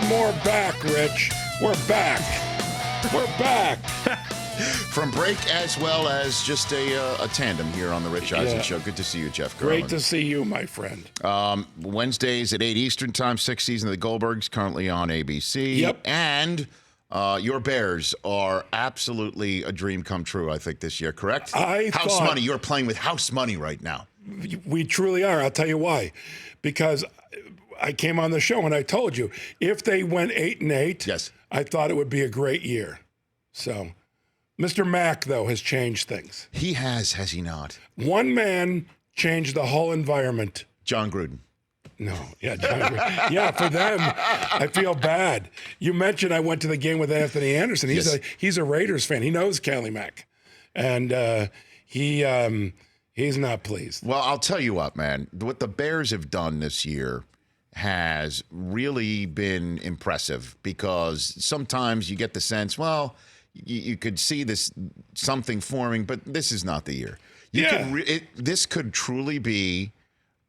More back, Rich. We're back. We're back. From break as well as just a tandem here on the Rich Eisen Show. Good to see you, Jeff Garlin. Great to see you, my friend. Wednesdays at 8 Eastern Time, sixth season of the Goldbergs, currently on ABC. Yep. And your Bears are absolutely a dream come true, I think, this year, correct? House money. You're playing with house money right now. We truly are. I'll tell you why. Because I came on the show and I told you, if they went 8-8, yes, I thought it would be a great year. So, Mr. Mack, though, has changed things. He has he not? One man changed the whole environment. John Gruden. No, yeah, John Gruden. Yeah, for them, I feel bad. You mentioned I went to the game with Anthony Anderson. He's a Raiders fan. He knows Callie Mack. And he's not pleased. Well, I'll tell you what, man. What the Bears have done this year has really been impressive, because sometimes you get the sense, well, you could see something forming, but this is not the year. This could truly be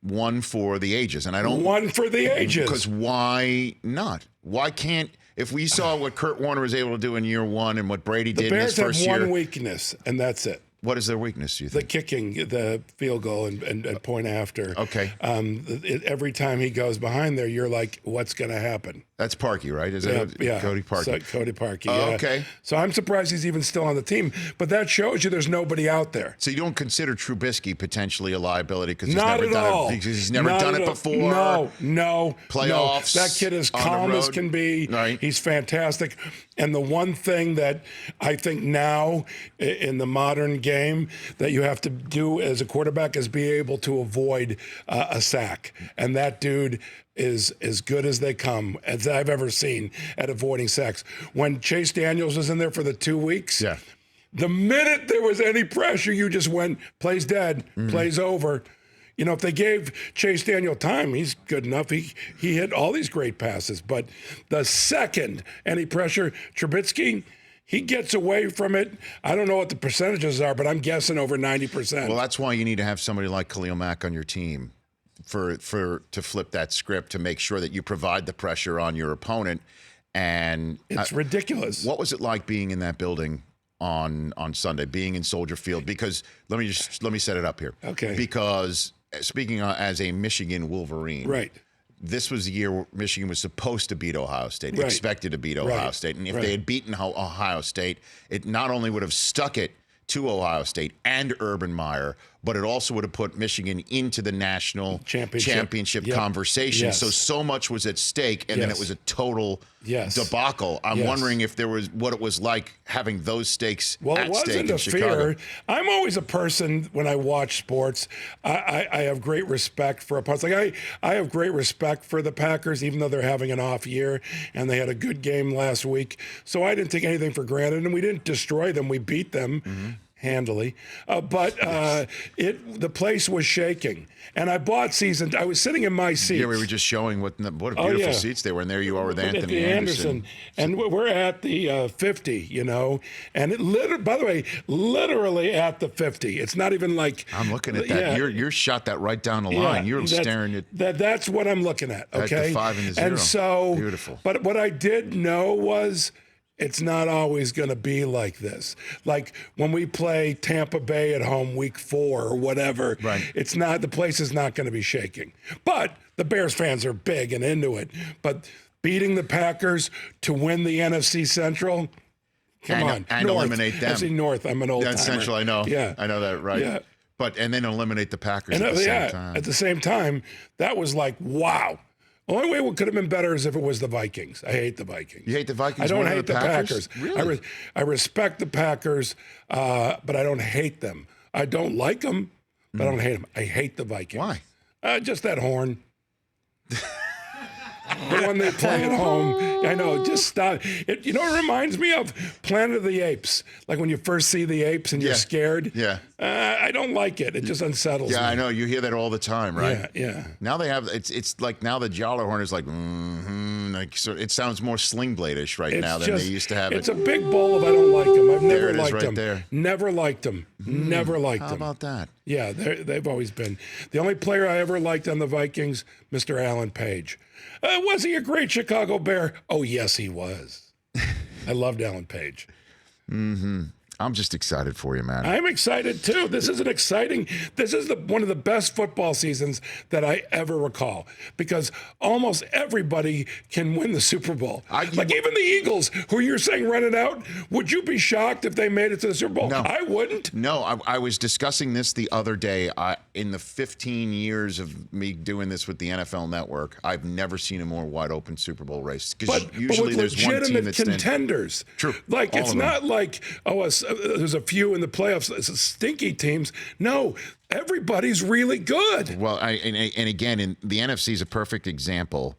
one for the ages, and I don't. One for the ages. Because why not? Why can't? If we saw what Kurt Warner was able to do in year one and what Brady did in his first year, the Bears have one weakness, and that's it. What is their weakness, do you think? The kicking, the field goal and point after. Okay. Every time he goes behind there, you're like, what's going to happen? That's Parkey, right? Is that Cody Parkey? So, Cody Parkey, yeah. Okay. So I'm surprised he's even still on the team. But that shows you there's nobody out there. So you don't consider Trubisky potentially a liability because he's Not never at done all. it. He's never done it before. No. Playoffs. That kid is calm as can be. Right. He's fantastic. And the one thing that I think now in the modern game that you have to do as a quarterback is be able to avoid a sack. And that dude is as good as they come, as I've ever seen at avoiding sacks. When Chase Daniels was in there for the 2 weeks, the minute there was any pressure, you just went, plays dead, plays over. You know, if they gave Chase Daniel time, he's good enough. He hit all these great passes. But the second any pressure, Trubisky, he gets away from it. I don't know what the percentages are, but I'm guessing over 90%. Well, that's why you need to have somebody like Khalil Mack on your team to flip that script, to make sure that you provide the pressure on your opponent. And it's ridiculous. What was it like being in that building on Sunday, being in Soldier Field? Because let me set it up here. Okay. Because speaking as a Michigan Wolverine, right. This was the year where Michigan was supposed to beat Ohio State, right. expected to beat Ohio State. And if they had beaten Ohio State, it not only would have stuck it to Ohio State and Urban Meyer, but it also would have put Michigan into the national championship conversation. Yes. So much was at stake, and then it was a total debacle. I'm wondering if there was what it was like having those stakes at stake in Chicago. I'm always a person, when I watch sports, I have great respect for opponents. Like I have great respect for the Packers, even though they're having an off year, and they had a good game last week. So I didn't take anything for granted, and we didn't destroy them. We beat them. Handily, but the place was shaking, and I bought season. I was sitting in my seats. Yeah, we were just showing what beautiful seats they were, and there you are with Anthony Anderson. And we're at the 50, you know, and by the way, literally at the 50. It's not even like I'm looking at that. You're shot that right down the line. You're staring at that's what I'm looking at. Okay, at the 5 and the 0. And so beautiful. But what I did know was, it's not always going to be like this. Like when we play Tampa Bay at home week 4 or whatever, it's not, the place is not going to be shaking. But the Bears fans are big and into it. But beating the Packers to win the NFC Central, come on. And North. eliminate them. I say North, I'm an old timer. Central, I know. Yeah. I know that, right? Yeah. And then eliminate the Packers at the same time. At the same time, that was like, wow. The only way it could have been better is if it was the Vikings. I hate the Vikings. You hate the Vikings? I don't hate the Packers. Really? I respect the Packers, but I don't hate them. I don't like them, but I don't hate them. I hate the Vikings. Why? Just that horn. The one they play at home. I know, just stop. It reminds me of Planet of the Apes. Like when you first see the apes and you're scared. Yeah. I don't like it. It just unsettles me. Yeah, I know. You hear that all the time, right? Yeah. Now they have, it's like now the Jolly Horn is like, like it sounds more Sling Blade-ish right now than they used to have. It's a big bowl of I don't like them. I've never liked them. There. Never liked them. Never liked them. How about that? Yeah, they've always been. The only player I ever liked on the Vikings, Mr. Alan Page. Was he a great Chicago Bear? Oh, yes, he was. I loved Alan Page. I'm just excited for you, man. I'm excited too. This is one of the best football seasons that I ever recall because almost everybody can win the Super Bowl. Even the Eagles, who you're saying run it out, would you be shocked if they made it to the Super Bowl? No. I wouldn't. No, I was discussing this the other day. In the 15 years of me doing this with the NFL Network, I've never seen a more wide open Super Bowl race because usually there's one team that's contenders. True. Like it's not like there's a few in the playoffs. It's stinky teams. No, everybody's really good. Well, and again, the NFC is a perfect example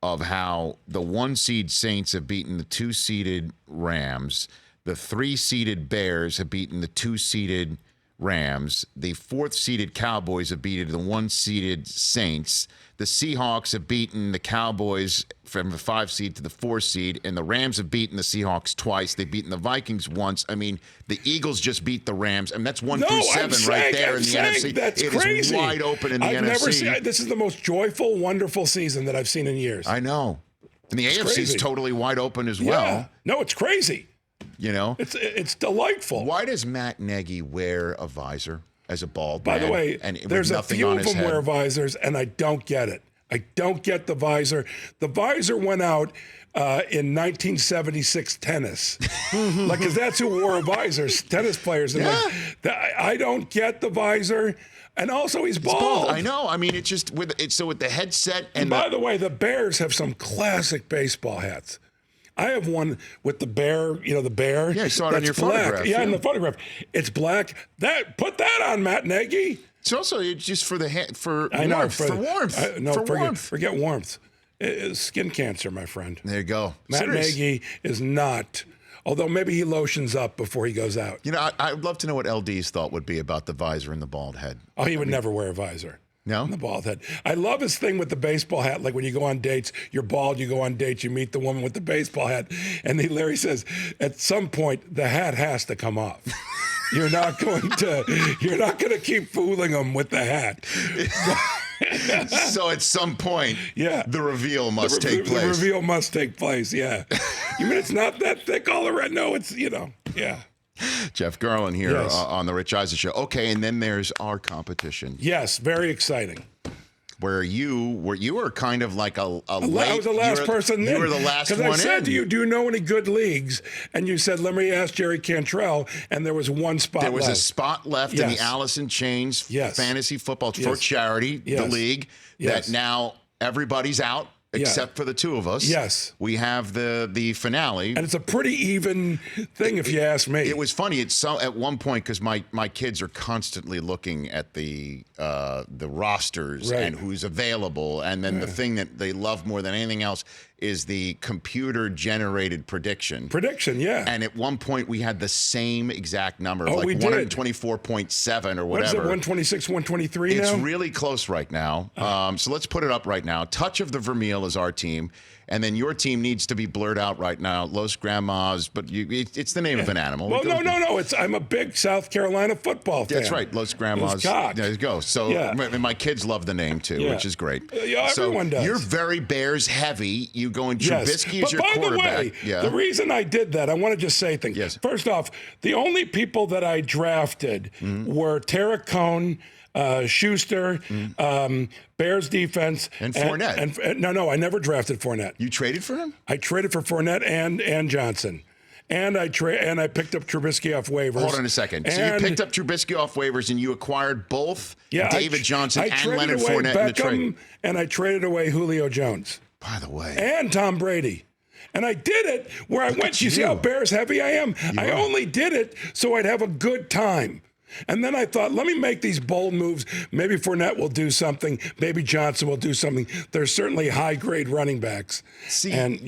of how the 1-seed Saints have beaten the 2-seeded Rams. The 3-seeded Bears have beaten the 2-seeded Rams. The 4th-seeded Cowboys have beaten the 1-seeded Saints. The Seahawks have beaten the Cowboys from the 5 seed to the 4 seed, and the Rams have beaten the Seahawks twice. They've beaten the Vikings once. I mean, the Eagles just beat the Rams, and that's 1 through 7 right there in the NFC. That's crazy. It is wide open in the NFC. Never seen. This is the most joyful, wonderful season that I've seen in years. I know. And the AFC is totally wide open as well. Yeah. No, it's crazy. You know? It's delightful. Why does Matt Nagy wear a visor as a bald man? By the way, and there's a few of them wear visors, and I don't get it. I don't get the visor. The visor went out in 1976 tennis. Because that's who wore a visor, tennis players. And I don't get the visor. And also, he's bald. I know. I mean, it's just with the headset. And by the way, the Bears have some classic baseball hats. I have one with the bear, the bear. Yeah, I saw it on your photograph. Yeah, in the photograph. It's black. Put that on, Matt Nagy. It's also just for warmth. For warmth. Forget warmth. It's skin cancer, my friend. There you go. Matt Nagy is not. Although maybe he lotions up before he goes out. I would love to know what LD's thought would be about the visor and the bald head. Oh, he would never wear a visor. No? The bald head. I love his thing with the baseball hat. Like when you go on dates, you're bald, you go on dates, you meet the woman with the baseball hat. And then Larry says, at some point, the hat has to come off. You're not going to keep fooling them with the hat. So at some point, the reveal must take place. The reveal must take place, yeah. You mean it's not that thick all around? No, it's, yeah. Jeff Garlin here on the Rich Eisen Show. Okay, and then there's our competition. Yes, very exciting. Where you were kind of like a late. I was the last person in. You were the last one in. Because I said to you, do you know any good leagues? And you said, let me ask Jerry Cantrell. And there was one spot left. There was a spot left in the Allison Chains fantasy football for charity, the league, that now everybody's out. Except for the two of us. Yes. We have the finale. And it's a pretty even thing, if you ask me. It was funny. It's at one point, because my kids are constantly looking at the rosters and who's available. And then the thing that they love more than anything else is the computer-generated prediction. Yeah. And at one point, we had the same exact number, like we 124.7 or whatever. What is it, 126, 123 now? It's really close right now. So let's put it up right now. Touch of the Vermeil is our team. And then your team needs to be blurred out right now. Los Grandmas, but it's the name of an animal. Well, no. I'm a big South Carolina football fan. That's right. Los Grandmas. There you go. So and my kids love the name too, which is great. Everyone does. You're very Bears heavy. You going Trubisky as your quarterback. By the way, the reason I did that, I want to just say things. Yes. First off, the only people that I drafted were Tarek Cohn, Schuster, Bears defense, and Fournette. And no, I never drafted Fournette. You traded for him? I traded for Fournette and Johnson. And I picked up Trubisky off waivers. Hold on a second. So you picked up Trubisky off waivers, and you acquired both David Johnson and Leonard Fournette in the trade. And I traded away Julio Jones. By the way. And Tom Brady. And I did it where I went. You see how Bears heavy I am? I only did it so I'd have a good time. And then I thought, let me make these bold moves. Maybe Fournette will do something. Maybe Johnson will do something. There's certainly high-grade running backs. See, and,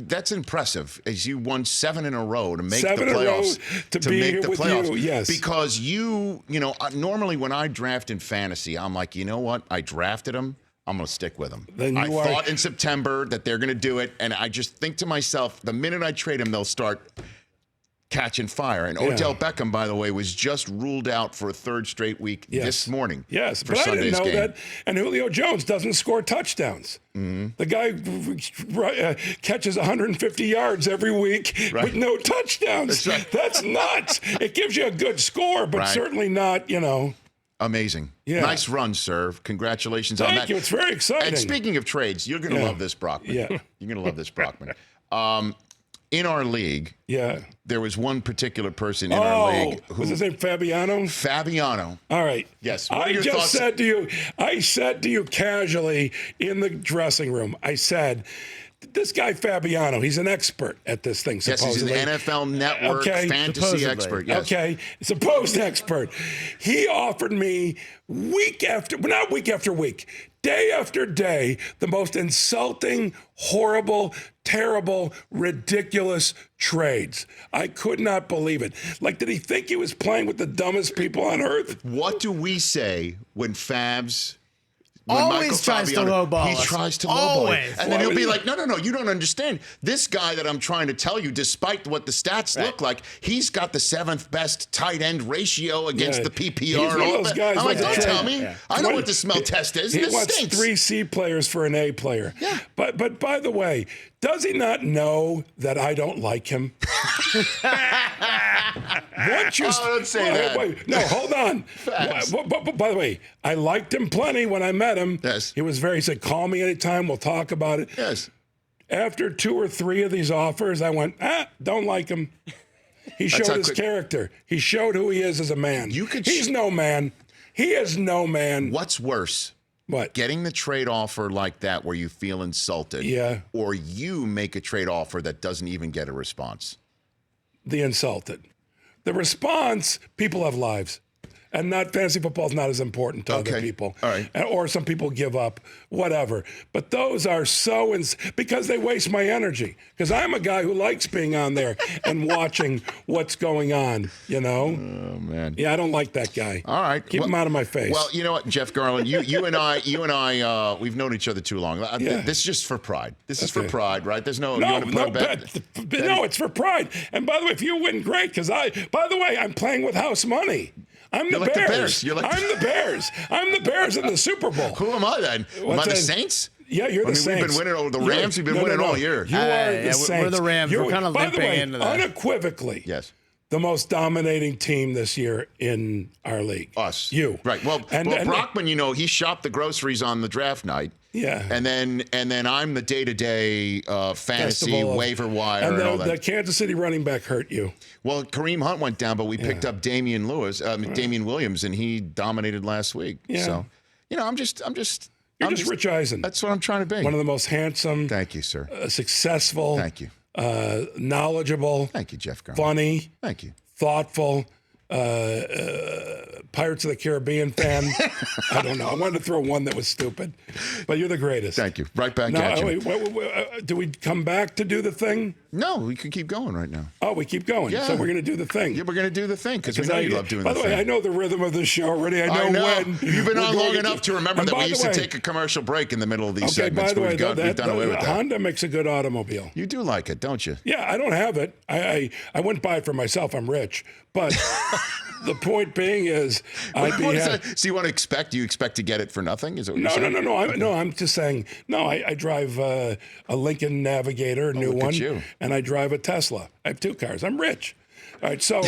that's impressive, as you won 7 in a row to make the playoffs. To be here with you, yes. Because normally when I draft in fantasy, I'm like, you know what? I drafted him. I'm going to stick with them. Then I you are- thought in September that they're going to do it, and I just think to myself, the minute I trade him, they'll start catching fire. And Odell Beckham, by the way, was just ruled out for a third straight week this morning. Yes, for but Sunday's I didn't know game. that. And Julio Jones doesn't score touchdowns. The guy catches 150 yards every week with no touchdowns. That's right. That's nuts. It gives you a good score, but certainly not, Amazing. Yeah. Nice run, sir. Congratulations on that. Thank you. It's very exciting. And speaking of trades, you're going to love this, Brockman. Yeah. You're going to love this, Brockman. In our league, there was one particular person in our league who was his name Fabiano? Fabiano. All right. Yes. What are I your just thoughts? said to you casually in the dressing room, I said, this guy Fabiano, he's an expert at this thing, Yes, supposedly. he's an NFL Network fantasy Supposedly. expert. Yes. Okay, supposed expert. He offered me week after week, day after day, the most insulting, horrible, terrible, ridiculous trades. I could not believe it. Like, did he think he was playing with the dumbest people on earth? What do we say when Fabs Always tries to lowball He us. tries to lowball Always. you. And then he'll be like, no, you don't understand. This guy that I'm trying to tell you, despite what the stats look like, he's got the 7th best tight end ratio against the PPR. He's and one all of those that. guys I'm like, with don't the tell trade. me. Yeah. I know what the smell test is. He This wants stinks. 3 C players for an A player. Yeah. But by the way, does he not know that I don't like him? Once you don't say that. Wait, no, hold on. But by the way, I liked him plenty when I met him. Yes. He said, call me anytime. We'll talk about it. Yes. After 2 or 3 of these offers, I went, don't like him. He showed how his quick- character. He showed who he is as a man. He's no man. He is no man. What's worse? What? Getting the trade offer like that where you feel insulted. Yeah. Or you make a trade offer that doesn't even get a response. The insulted. The response, people have lives. And fantasy football is not as important to other people. All right. Or some people give up, whatever. But those are because they waste my energy. Because I'm a guy who likes being on there and watching what's going on, Oh, man. Yeah, I don't like that guy. All right. Keep him out of my face. Well, you know what, Jeff Garlin, you and I, we've known each other too long. This is just for pride. This is for pride, right? There's no. No, you wanna put a bet? no, it's for pride. And by the way, if you win, great. By the way, I'm playing with house money. I'm the like the Bears. Bears. You're like- I'm the Bears. I'm the Bears in the Super Bowl. Who am I then? Am I the that? Saints? Yeah, you're the Saints. We've been winning over the Rams. We've been winning all year. You are Yeah, the we're Saints. the Rams. We're kinda By the limping way, into that. unequivocally, Yes. the most dominating team this year in our league. Us. You. Right. Well, And Brockman, he shopped the groceries on the draft night. Yeah. And then I'm the day-to-day fantasy Festival of- waiver wire And and all the that. Kansas City running back hurt you. Well, Kareem Hunt went down, but we picked up Damian Williams, and he dominated last week. Yeah. So, I'm just You're just Rich Eisen. That's what I'm trying to be. One of the most handsome, Thank you, sir. successful, Thank you. knowledgeable, Thank you, Jeff Garland. funny, Thank you. thoughtful, Pirates of the Caribbean fan. I don't know. I wanted to throw one that was stupid, but you're the greatest. Thank you. Right back Now, at you. wait, do we come back to do the thing? No, we can keep going right now. Oh, we keep going. Yeah. So we're going to do the thing. Yeah, we're going to do the thing because we know you love doing By the the way, thing. I know the rhythm of the show already. I know when. You've been we're on going long enough to remember And that by we the used to way- take a commercial break in the middle of these Okay, segments. by the way, we've done away with that. Honda makes a good automobile. You do like it, don't you? Yeah, I don't have it. I wouldn't buy it for myself. I'm rich. But the point being is, What is that? So you want to expect? Do you expect to get it for nothing? Is that what you're saying? No. I'm just saying. No, I drive a Lincoln Navigator, a new look at one, you. and I drive a Tesla. I have 2 cars. I'm rich. All right. So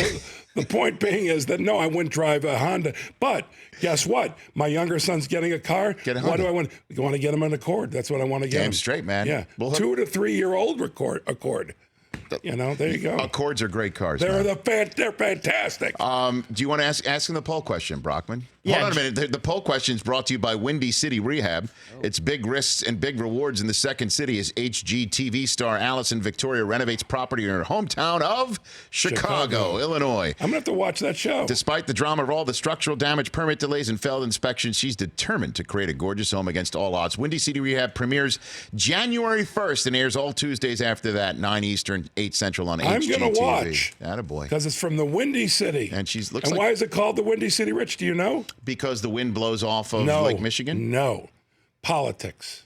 the point being is that no, I wouldn't drive a Honda. But guess what? My younger son's getting a car. Get a What Honda. do I want? I want to get him an Accord. That's what I want to get Damn him. straight, man. Yeah. We'll 2 to 3 year old Accord. There you go. Accords are great cars. They're man. they're fantastic. Do you want to ask him the poll question, Brockman? Yeah, Hold on a minute. The poll question is brought to you by Wendy City Rehab. It's big risks and big rewards in the second city as HGTV star Allison Victoria renovates property in her hometown of Chicago, Illinois. I'm gonna have to watch that show. Despite the drama of all the structural damage, permit delays, and failed inspections, she's determined to create a gorgeous home against all odds. Windy City Rehab premieres January 1st and airs all Tuesdays after that, 9 Eastern, 8 Central on I'm HGTV. gonna watch. Attaboy. Because it's from the Windy City. And she's looks And like why is it called the Windy City, Rich? Do you know? because the wind blows off of No. Lake Michigan. No. Politics.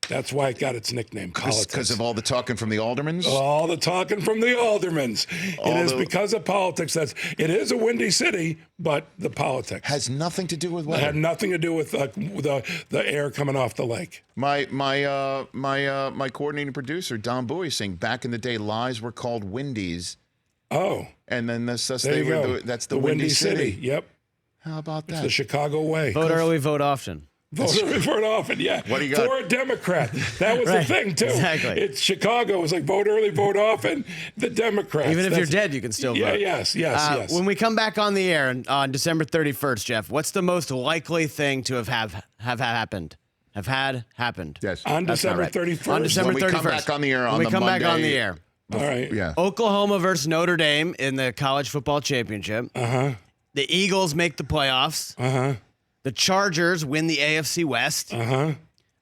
That's why it got its nickname, politics. Because of all the talking from the aldermans? All the talking from the aldermans. It is because of politics. It is a windy city, but the politics. Has nothing to do with It weather. had nothing to do with the air coming off the lake. My coordinating producer, Don Bowie, saying back in the day, lies were called windies. Oh. And then that's the Windy City. Yep. How about that? It's the Chicago way. Vote early, vote often. Vote early often, yeah. What do you got? For a Democrat. That was the thing, too. Exactly. It's Chicago. It was like vote early, vote often. The Democrats. Even if you're dead, you can still vote. Yes. When we come back on the air on December 31st, Jeff, what's the most likely thing to have happened? Happened. Yes. On That's December not right. 31st. On December 31st. When we come back on the air on when the we come back on the Monday- air. All right. Yeah. Oklahoma versus Notre Dame in the college football championship. Uh-huh. The Eagles make the playoffs. Uh-huh. The Chargers win the AFC West. Uh-huh.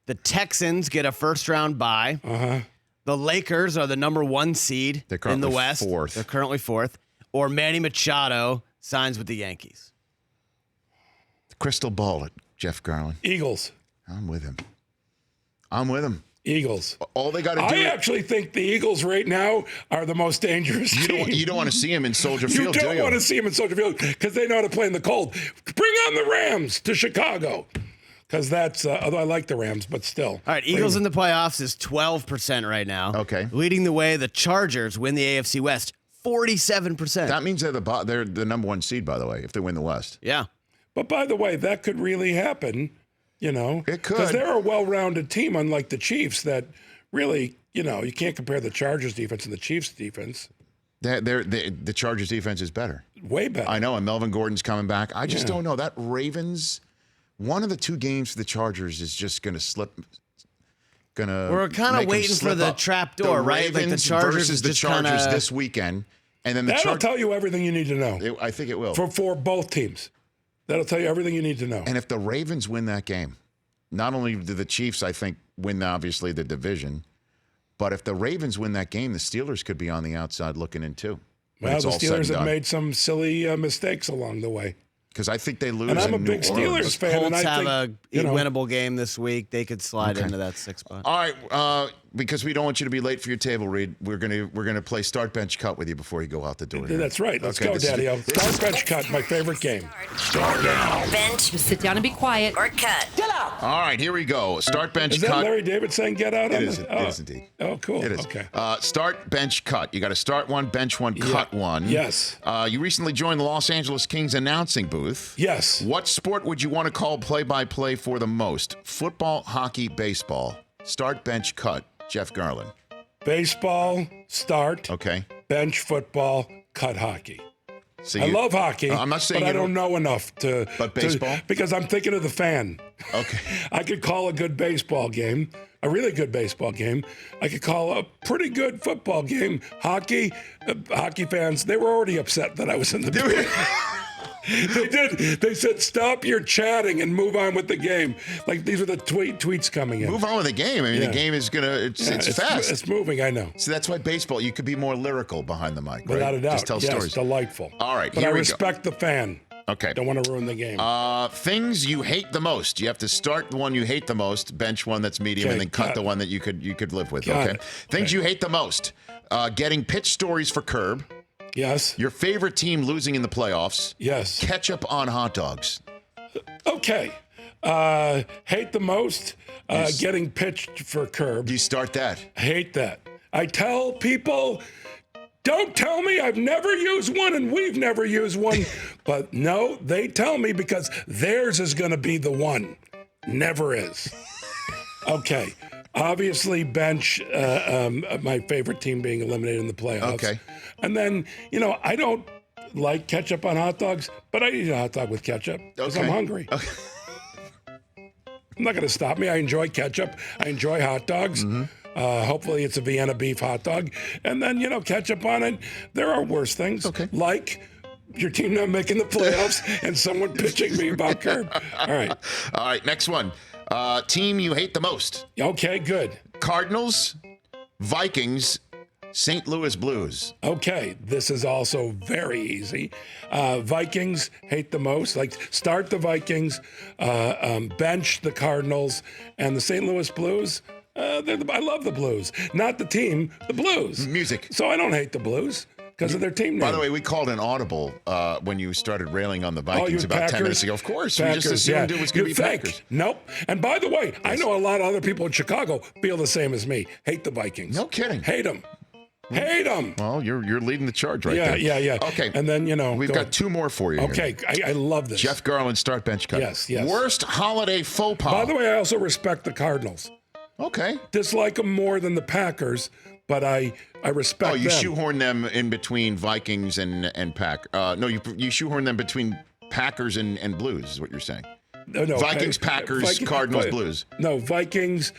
The Texans get a first-round bye. Uh-huh. The Lakers are the number 1 seed They're in the currently West. fourth. They're currently 4th. Or Manny Machado signs with the Yankees. Crystal ball it, Jeff Garlin. Eagles. I'm with him. Eagles. All they got to do I actually think the Eagles right now are the most dangerous team. You don't want to see him in Soldier You Field, do don't you? want to see them in Soldier Field because they know how to play in the cold. Bring on the Rams to Chicago. Because that's, although I like the Rams, but still. All right, Eagles in the playoffs is 12% right now. Okay. Leading the way, the Chargers win the AFC West, 47%. That means they're the number 1 seed, by the way, if they win the West. Yeah. But by the way, that could really happen, It could. Because they're a well-rounded team, unlike the Chiefs, that really, you can't compare the Chargers defense and the Chiefs defense. The Chargers defense is better. Way better. I know, and Melvin Gordon's coming back. I just don't know. That Ravens, one of the 2 games for the Chargers is just going to slip. We're kind of waiting for the trap door, right? Like the Chargers versus the just Chargers kinda... this weekend. And then the That'll tell you everything you need to know. I think it will. For both teams. That'll tell you everything you need to know. And if the Ravens win that game, not only do the Chiefs, I think, win, obviously, the division, but if the Ravens win that game, the Steelers could be on the outside looking in, too. Well, the Steelers have made some silly mistakes along the way. Because I think they lose. And I'm a in big New Orleans. Steelers fan. Colts and I have think, a winnable game this week. They could slide into that 6th spot. All right, because we don't want you to be late for your table read, we're gonna play Start Bench Cut with you before you go out the door. Here. That's right. Let's go, this is- Daddy-O. Start bench cut, my favorite game. Start now. Bench, sit down and be quiet, or cut. Get out. All right, here we go. Start Bench Is that Cut. Larry David saying get out? It on is, the, it is indeed. Oh, cool. It is. Okay. Start, bench, cut. You got to start one, bench one, cut one. Yes. You recently joined the Los Angeles Kings announcing booth. Yes. What sport would you want to call play-by-play for the most? Football, hockey, baseball. Start, bench, cut. Jeff Garlin. Baseball, start. Okay. Bench football, cut hockey. So I love hockey, I'm not saying but you I don't know enough to. But baseball? Because I'm thinking of the fan. Okay. I could call a good baseball game, a really good baseball game. I could call a pretty good football game. Hockey, hockey fans, they were already upset that I was in the booth. They did. They said, stop your chatting and move on with the game. Like, these are the tweets coming in. Move on with the game. I mean, the game is it's fast. It's moving, I know. So that's why baseball, you could be more lyrical behind the mic, right? Without a doubt. Just tell yes, stories. Delightful. All right, But here I we go. respect the fan. Okay. Don't want to ruin the game. Things you hate the most. You have to start the one you hate the most, bench one that's medium, Okay, and then cut got the it. one that you could live with. Got Okay. it. Things Okay. you hate the most. Getting pitch stories for Curb. Yes. Your favorite team losing in the playoffs. Yes. Ketchup on hot dogs. Okay. Hate the most. Getting pitched for curb. You start that. Hate that. I tell people, don't tell me I've never used one and we've never used one. But no, they tell me because theirs is going to be the one. Never is. Okay. Obviously, bench, my favorite team being eliminated in the playoffs. Okay. And then, I don't like ketchup on hot dogs, but I eat a hot dog with ketchup because I'm Okay. hungry. Okay. I'm not going to stop me. I enjoy ketchup. I enjoy hot dogs. Hopefully it's a Vienna beef hot dog. And then, ketchup on it. There are worse things. Okay. Like your team not making the playoffs and someone pitching me about curb. All right. All right, next one. Team you hate the most. Okay, good. Cardinals, Vikings, St. Louis Blues. Okay, this is also very easy. Vikings hate the most. Like, start the Vikings, bench the Cardinals, and the St. Louis Blues. I love the Blues. Not the team, the Blues. Music. So I don't hate the Blues because of their team name. By the way, we called an audible when you started railing on the you Vikings about Packers? 10 minutes ago. Of course, we Packers, just assumed it was going to You be think? Packers. Nope. And by the way, I know a lot of other people in Chicago feel the same as me. Hate the Vikings. No kidding. Hate them. Hate them. Well, you're leading the charge right there. Yeah. Okay. And then, We've got two more for you here. Okay, I love this. Jeff Garlin, start bench cut. Yes. Worst holiday faux pas. By the way, I also respect the Cardinals. Okay. Dislike them more than the Packers, but I respect Oh, you them. shoehorn them in between Vikings and Pack. No, you shoehorn them between Packers and Blues is what you're saying. No, Vikings, Packers, Cardinals, Blues. No, Vikings,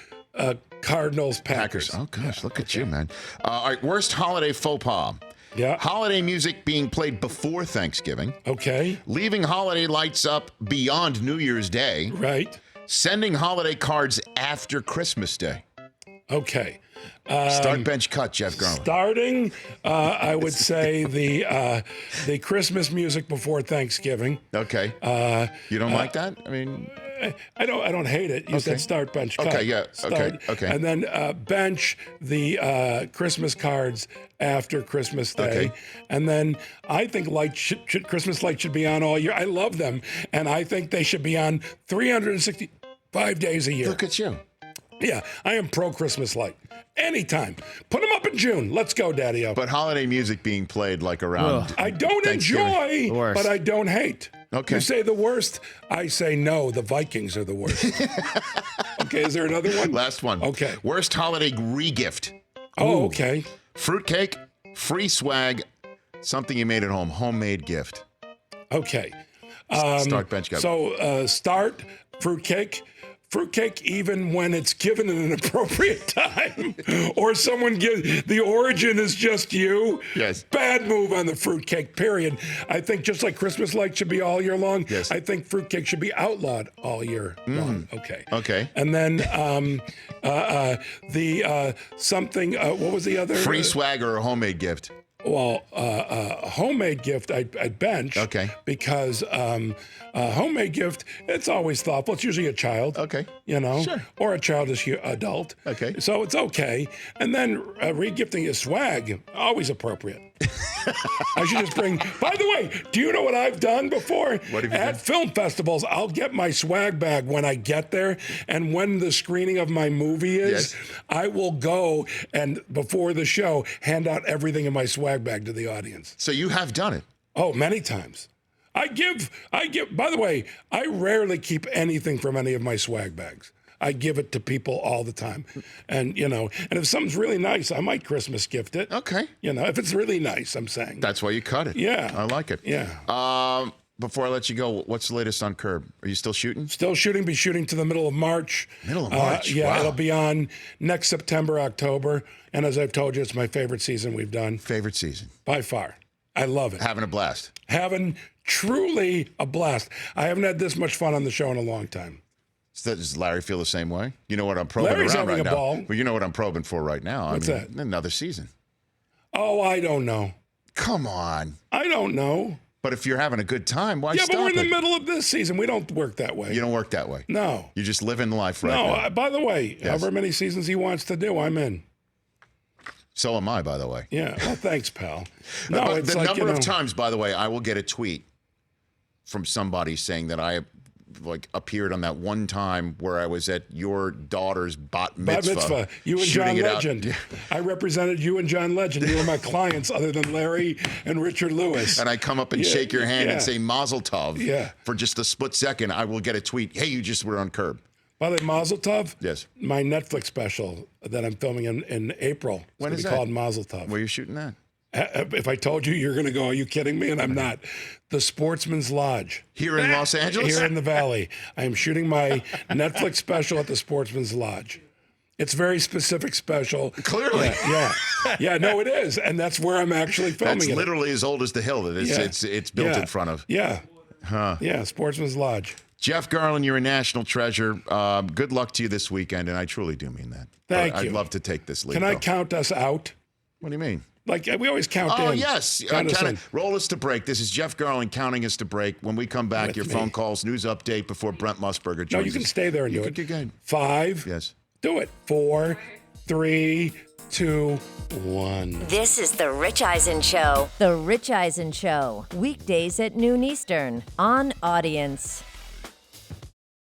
Cardinals, Packers. Oh, gosh, look at you, man. All right, worst holiday faux pas. Yeah. Holiday music being played before Thanksgiving. Okay. Leaving holiday lights up beyond New Year's Day. Right. Sending holiday cards after Christmas Day. Okay. Start bench cut, Jeff Garlin. Starting, I would say the Christmas music before Thanksgiving. Okay. You don't like that? I mean, I don't hate it. You said start, bench, cut. Okay, yeah. Start, Okay. And then bench the Christmas cards after Christmas Day. Okay. And then I think Christmas lights should be on all year. I love them, and I think they should be on 365 days a year. look at you. Yeah, I am pro Christmas light. Anytime. Put them up in June. Let's go, Daddy-O. But holiday music being played like around. I don't Thanksgiving. enjoy, worst. but I don't hate. Okay. You say the worst, I say no, the Vikings are the worst. Okay, is there another one? Last one. Okay. Worst holiday re-gift. Oh, okay. Fruitcake, free swag, something you made at home, homemade gift. Okay. Start bench cut. So start fruitcake. Fruitcake, even when it's given at an appropriate time, or someone gives the origin is just you. Yes. Bad move on the fruitcake. Period. I think just like Christmas lights should be all year long. Yes. I think fruitcake should be outlawed all year long. Okay. Okay. And then something. What was the other? Free swag or a homemade gift. Well, a homemade gift I'd bench. Okay. Because a homemade gift, it's always thoughtful. It's usually a child. Okay. You know, Sure. or a childish adult. Okay. So it's okay. And then regifting is swag, always appropriate. I should just bring. By the way, do you know what I've done before? What have you At done? film festivals, I'll get my swag bag when I get there, and when the screening of my movie is, Yes. I will go and before the show hand out everything in my swag bag to the audience. So you have done it. Oh, many times. I give. By the way, I rarely keep anything from any of my swag bags. I give it to people all the time, and and if something's really nice, I might Christmas gift it. Okay. If it's really nice, I'm saying. That's why you cut it. Yeah. I like it. Yeah. Before I let you go, what's the latest on Curb? Are you still shooting? Still shooting. Be shooting to the middle of March. Middle of March, Yeah, wow. it'll be on next September, October, and as I've told you, it's my favorite season we've done Favorite season? by far. I love it. Having a blast. Having truly a blast. I haven't had this much fun on the show in a long time. Does Larry feel the same way? You know what I'm probing Larry's around having right a now. ball. Well, you know what I'm probing for right now. What's that? Another season. Oh, I don't know. Come on. I don't know. But if you're having a good time, why Yeah, stop but we're in the it? middle of this season. We don't work that way. You don't work that way. No. You just live in life right No. now. By the way, Yes. however many seasons he wants to do, I'm in. So am I, by the way. Yeah. Well, thanks, pal. No, But it's the like, number of times, by the way, I will get a tweet from somebody saying that I appeared on that one time where I was at your daughter's bat mitzvah. You and shooting John it out. Legend. I represented you and John Legend. You were my clients other than Larry and Richard Lewis. And I come up and Yeah, shake your hand yeah. and say Mazel Tov. Yeah. For just a split second, I will get a tweet. Hey, you just were on Curb. By the way, Mazel Tov. Yes. My Netflix special that I'm filming in April. It's When gonna is be that? called Mazel Tov. Where are you shooting that? If I told you, you're going to go, are you kidding me? And I'm not. The Sportsman's Lodge. Here in Los Angeles? Here in the Valley. I am shooting my Netflix special at the Sportsman's Lodge. It's a very specific special. Clearly. Yeah, no, it is. And that's where I'm actually filming That's it. literally as old as the hill that it's built in front of. Yeah. Yeah, Sportsman's Lodge. Jeff Garlin, you're a national treasure. Good luck to you this weekend, and I truly do mean that. Thank I'd you. love to take this lead. Can I though. count us out? What do you mean? Like we always count in. Oh, yes. Count us in. Roll us to break. This is Jeff Garlin counting us to break. When we come back, With your me. phone calls, news update before Brent Musburger joins No, you can us. stay there and do it. Go ahead. 5. Yes. Do it. 4, 3, 2, 1. This is The Rich Eisen Show. The Rich Eisen Show, weekdays at noon Eastern on Audience.